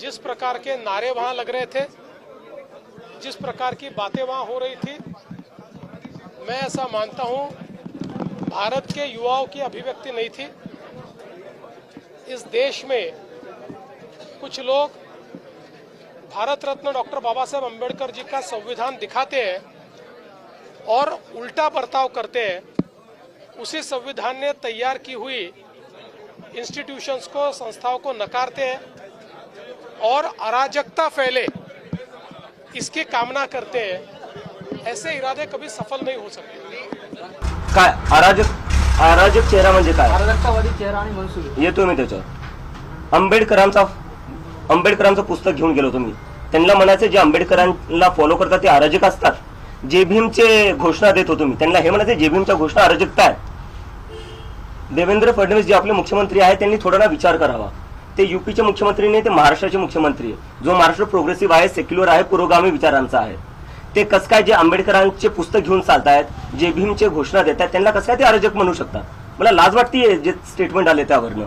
जिस प्रकार के नारे वहां लग रहे थे, जिस प्रकार की बातें वहां हो रही थी, मैं ऐसा मानता हूं भारत के युवाओं की अभिव्यक्ति नहीं थी। इस देश में कुछ लोग भारत रत्न डॉक्टर बाबा साहेब अम्बेडकर जी का संविधान दिखाते हैं और उल्टा बर्ताव करते हैं। उसी संविधान ने तैयार की हुई इंस्टीट्यूशंस को, संस्थाओं को नकारते हैं और अराजकता फैले इसकी कामना करते हैं। ऐसे इरादे कभी सफल नहीं हो सकते। काय अराजक चेहरा म्हणजे काय? अराजकतावादी चेहरा आणि मनसुबे येतो मी त्याच्यावर. आंबेडकरांचं पुस्तक घेऊन गेलो तुम्ही. त्यांना म्हणायचं जे आंबेडकरांना फॉलो करतात ते अराजक असतात. जे भीमचे घोषणा देत होतो मी, त्यांना हे म्हणायचं जे भीमच्या घोषणा अराजकता आहे. देवेंद्र फडणवीस जे आपले मुख्यमंत्री आहेत त्यांनी थोडा ना विचार करावा. ते युपीचे मुख्यमंत्री नाही, ते महाराष्ट्राचे मुख्यमंत्री आहे. जो महाराष्ट्र प्रोग्रेसिव्ह आहे, सेक्युलर आहे, पुरोगामी विचारांचा आहे. ते कसं काय जे आंबेडकरांचे पुस्तक घेऊन चालतायत, जे भीमचे घोषणा देतात, त्यांना कसं काय ते अराजक म्हणू शकतात? मला लाज वाटते जे स्टेटमेंट आले त्यावरनं.